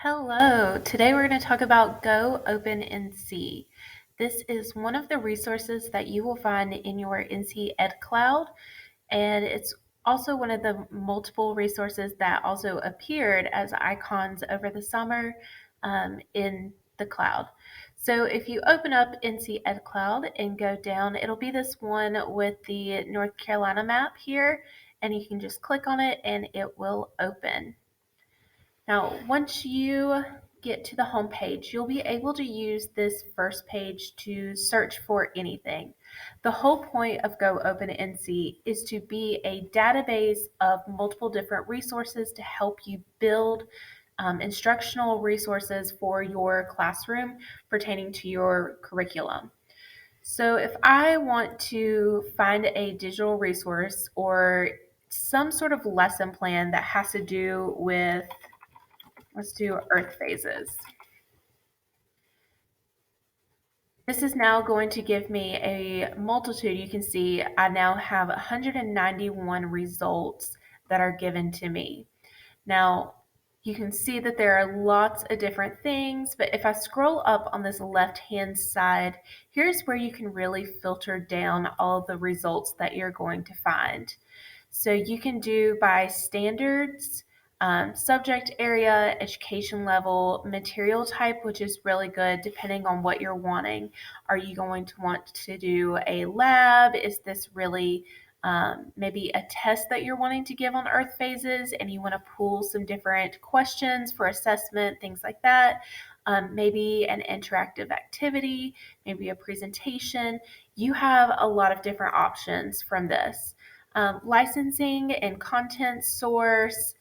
Hello, today we're going to talk about GoOpenNC. This is one of the resources that you will find in your NC Ed Cloud, and it's also one of the multiple resources that also appeared as icons over the summer in the cloud. So if you open up NC Ed Cloud and go down, it'll be this one with the North Carolina map here, and you can just click on it and it will open. Now, once you get to the home page, you'll be able to use this first page to search for anything. The whole point of GoOpenNC is to be a database of multiple different resources to help you build instructional resources for your classroom pertaining to your curriculum. So if I want to find a digital resource or some sort of lesson plan that has to do with, let's do Earth phases. This is now going to give me a multitude. You can see I now have 191 results that are given to me. Now, you can see that there are lots of different things, but if I scroll up on this left-hand side, here's where you can really filter down all of the results that you're going to find. So you can do by standards, subject area, education level, material type, which is really good depending on what you're wanting. Are you going to want to do a lab? Is this really maybe a test that you're wanting to give on Earth phases and you want to pull some different questions for assessment, things like that? Maybe an interactive activity, maybe a presentation. You have a lot of different options from this. Licensing and content source,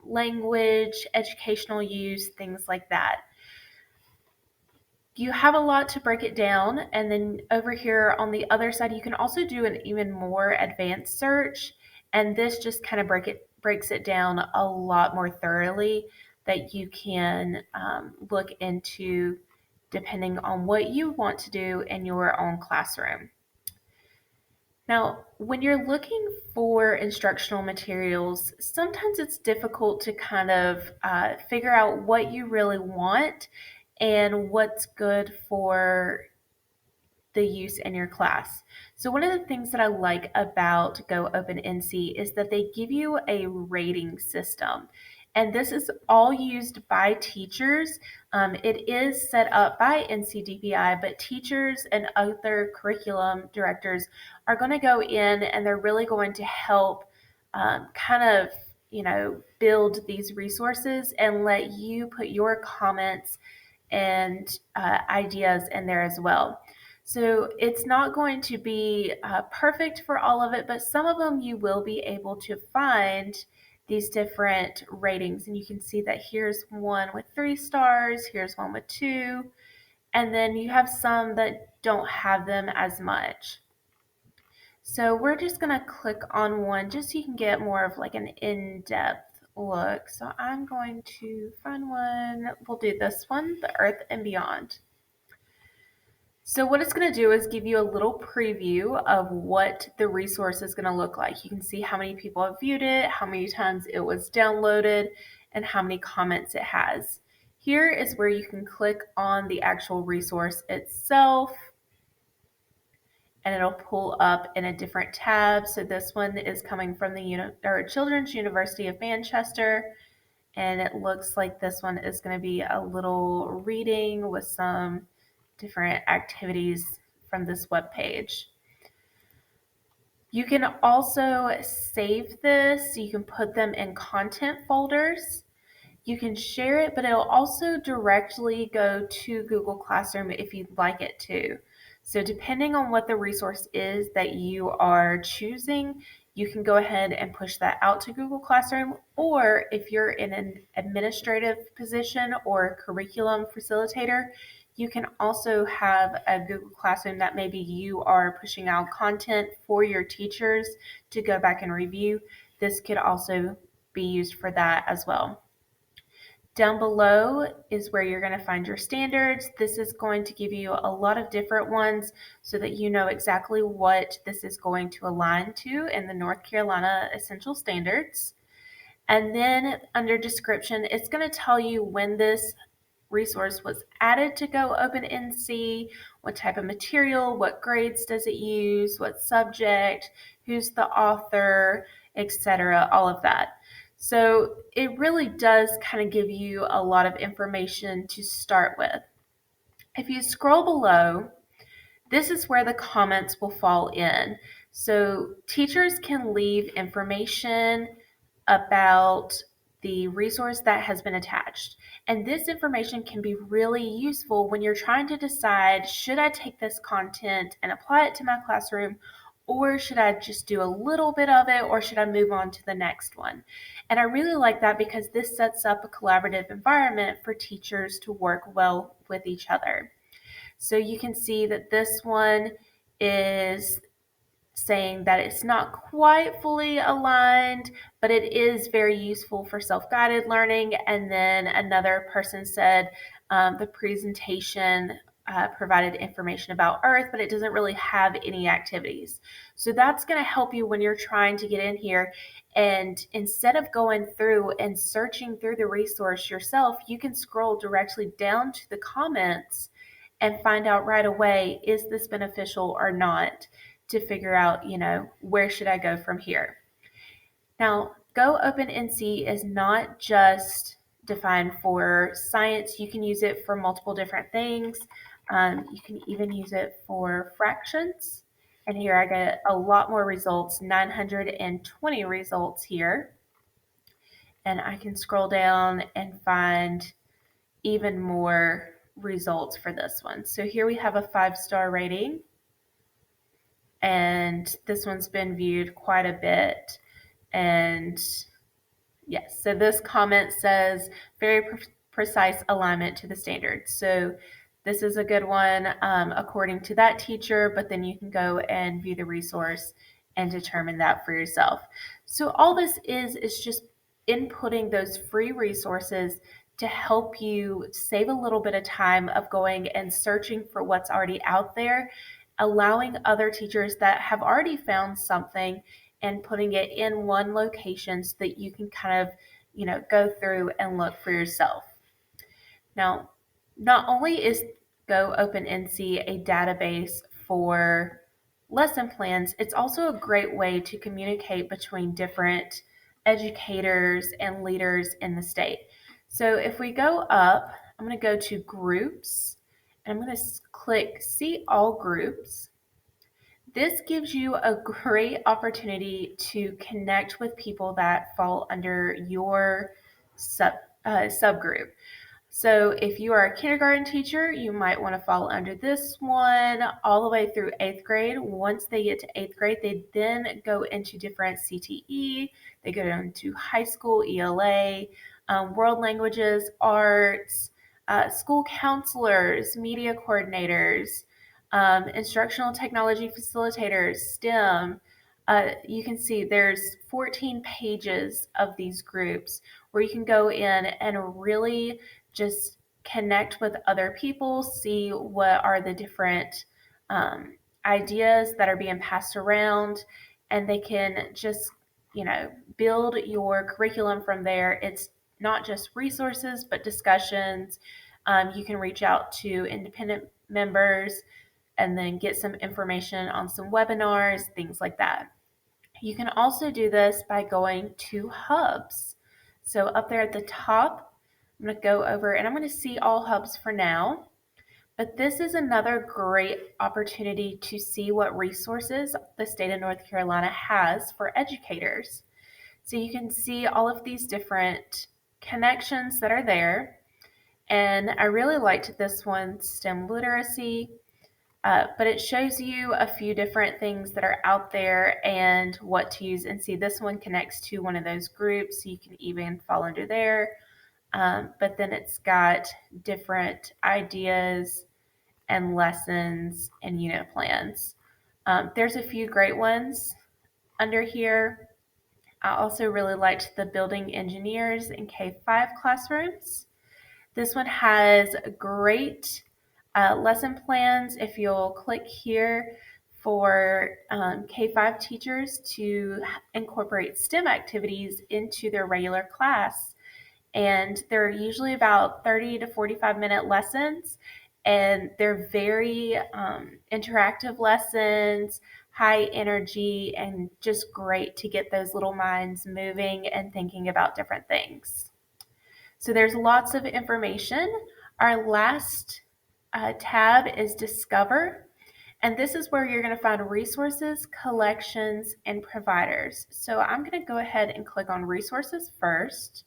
language, educational use, things like that. You have a lot to break it down, and then over here on the other side, you can also do an even more advanced search, and this just kind of breaks it down a lot more thoroughly that you can look into depending on what you want to do in your own classroom. Now, when you're looking for instructional materials, sometimes it's difficult to kind of figure out what you really want and what's good for the use in your class. So one of the things that I like about GoOpenNC is that they give you a rating system. And this is all used by teachers. It is set up by NCDPI, but teachers and other curriculum directors are going to go in and they're really going to help build these resources and let you put your comments and ideas in there as well. So it's not going to be perfect for all of it, but some of them you will be able to find these different ratings. And you can see that here's one with 3 stars, here's one with 2, and then you have some that don't have them as much. So we're just going to click on one just so you can get more of like an in-depth look. So I'm going to find one. We'll do this one, the Earth and Beyond. So what it's going to do is give you a little preview of what the resource is going to look like. You can see how many people have viewed it, how many times it was downloaded, and how many comments it has. Here is where you can click on the actual resource itself, and it'll pull up in a different tab. So this one is coming from the Children's University of Manchester, and it looks like this one is going to be a little reading with some different activities from this web page. You can also save this. You can put them in content folders. You can share it, but it'll also directly go to Google Classroom if you'd like it to. So depending on what the resource is that you are choosing, you can go ahead and push that out to Google Classroom, or if you're in an administrative position or a curriculum facilitator, you can also have a Google Classroom that maybe you are pushing out content for your teachers to go back and review. This could also be used for that as well. Down below is where you're going to find your standards. This is going to give you a lot of different ones so that you know exactly what this is going to align to in the North Carolina Essential Standards. And then under description, it's going to tell you when this resource was added to GoOpenNC, what type of material, what grades does it use, what subject, who's the author, etc., all of that. So it really does kind of give you a lot of information to start with. If you scroll below, this is where the comments will fall in. So teachers can leave information about the resource that has been attached. And this information can be really useful when you're trying to decide, should I take this content and apply it to my classroom, or should I just do a little bit of it, or should I move on to the next one? And I really like that because this sets up a collaborative environment for teachers to work well with each other. So you can see that this one is saying that it's not quite fully aligned, but it is very useful for self-guided learning. And then another person said the presentation provided information about Earth, but it doesn't really have any activities. So that's going to help you when you're trying to get in here. And instead of going through and searching through the resource yourself, you can scroll directly down to the comments and find out right away, is this beneficial or not, to figure out, where should I go from here? Now, GoOpenNC is not just defined for science. You can use it for multiple different things. You can even use it for fractions. And here I get a lot more results, 920 results here. And I can scroll down and find even more results for this one. So here we have a 5-star rating, and this one's been viewed quite a bit. And yes, so this comment says very precise alignment to the standards. So this is a good one according to that teacher, but then you can go and view the resource and determine that for yourself. So all this is just inputting those free resources to help you save a little bit of time of going and searching for what's already out there, allowing other teachers that have already found something and putting it in one location so that you can kind of, go through and look for yourself. Now, not only is GoOpenNC a database for lesson plans, it's also a great way to communicate between different educators and leaders in the state. So if we go up, I'm going to go to groups, and I'm going to click see all groups. This gives you a great opportunity to connect with people that fall under your subgroup. So if you are a kindergarten teacher, you might want to fall under this one all the way through 8th grade. Once they get to 8th grade, they then go into different CTE. They go into high school ELA, world languages, arts, school counselors, media coordinators, instructional technology facilitators, STEM. You can see there's 14 pages of these groups where you can go in and really just connect with other people, see what are the different ideas that are being passed around, and they can just, build your curriculum from there. It's not just resources, but discussions. You can reach out to independent members and then get some information on some webinars, things like that. You can also do this by going to hubs. So up there at the top, I'm going to go over and I'm going to see all hubs for now. But this is another great opportunity to see what resources the state of North Carolina has for educators. So you can see all of these different connections that are there. And I really liked this one, STEM literacy. But it shows you a few different things that are out there and what to use. And see, this one connects to one of those groups, so you can even fall under there. But then it's got different ideas and lessons and unit plans. There's a few great ones under here. I also really liked the building engineers in K-5 classrooms. This one has great lesson plans. If you'll click here for K-5 teachers to incorporate STEM activities into their regular class. And they're usually about 30 to 45-minute lessons, and they're very interactive lessons, high energy, and just great to get those little minds moving and thinking about different things. So there's lots of information. Our last tab is Discover, and this is where you're going to find resources, collections, and providers. So I'm going to go ahead and click on Resources first.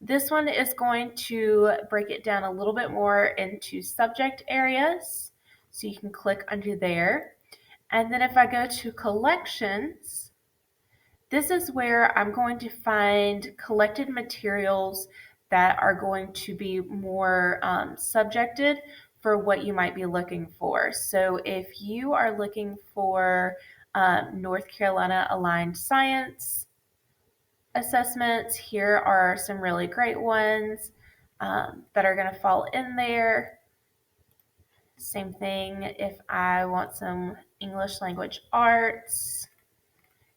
This one is going to break it down a little bit more into subject areas. So you can click under there. And then if I go to Collections, this is where I'm going to find collected materials that are going to be more subjected for what you might be looking for. So if you are looking for North Carolina Aligned Science assessments, here are some really great ones that are going to fall in there. Same thing if I want some English language arts.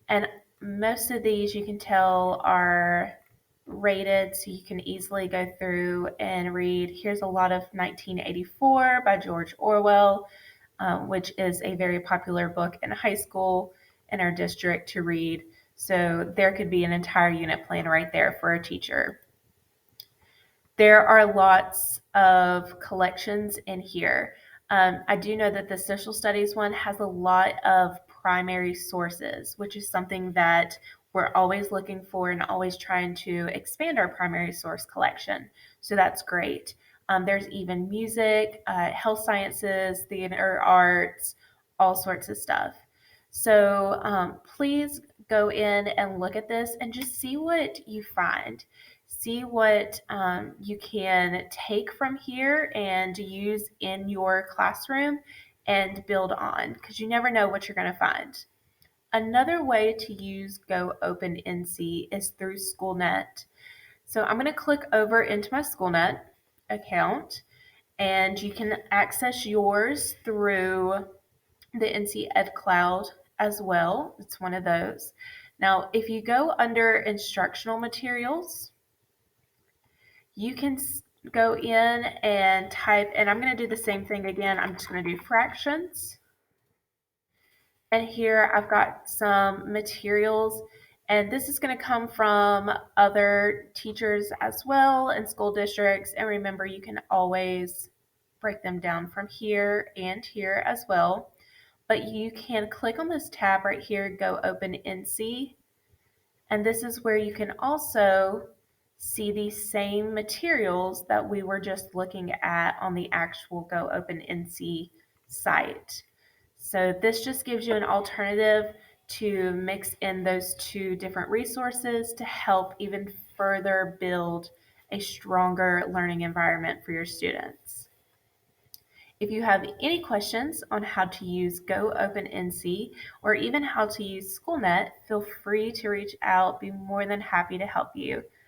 And most of these you can tell are rated, so you can easily go through and read. Here's a lot of 1984 by George Orwell, which is a very popular book in high school in our district to read. So there could be an entire unit plan right there for a teacher. There are lots of collections in here. I do know that the social studies one has a lot of primary sources, which is something that we're always looking for and always trying to expand our primary source collection. So that's great. There's even music, health sciences, theater arts, all sorts of stuff. So please go in and look at this and just see what you find. See what you can take from here and use in your classroom and build on, because you never know what you're going to find. Another way to use GoOpenNC is through SchoolNet. So I'm going to click over into my SchoolNet account, and you can access yours through the NC Ed Cloud as well. It's one of those. Now, if you go under instructional materials, you can go in and type, and I'm going to do the same thing again. I'm just going to do fractions. And here I've got some materials, and this is going to come from other teachers as well in school districts. And remember, you can always break them down from here and here as well. But you can click on this tab right here, GoOpenNC, and this is where you can also see these same materials that we were just looking at on the actual GoOpenNC site. So this just gives you an alternative to mix in those two different resources to help even further build a stronger learning environment for your students. If you have any questions on how to use GoOpenNC or even how to use SchoolNet, feel free to reach out. Be more than happy to help you.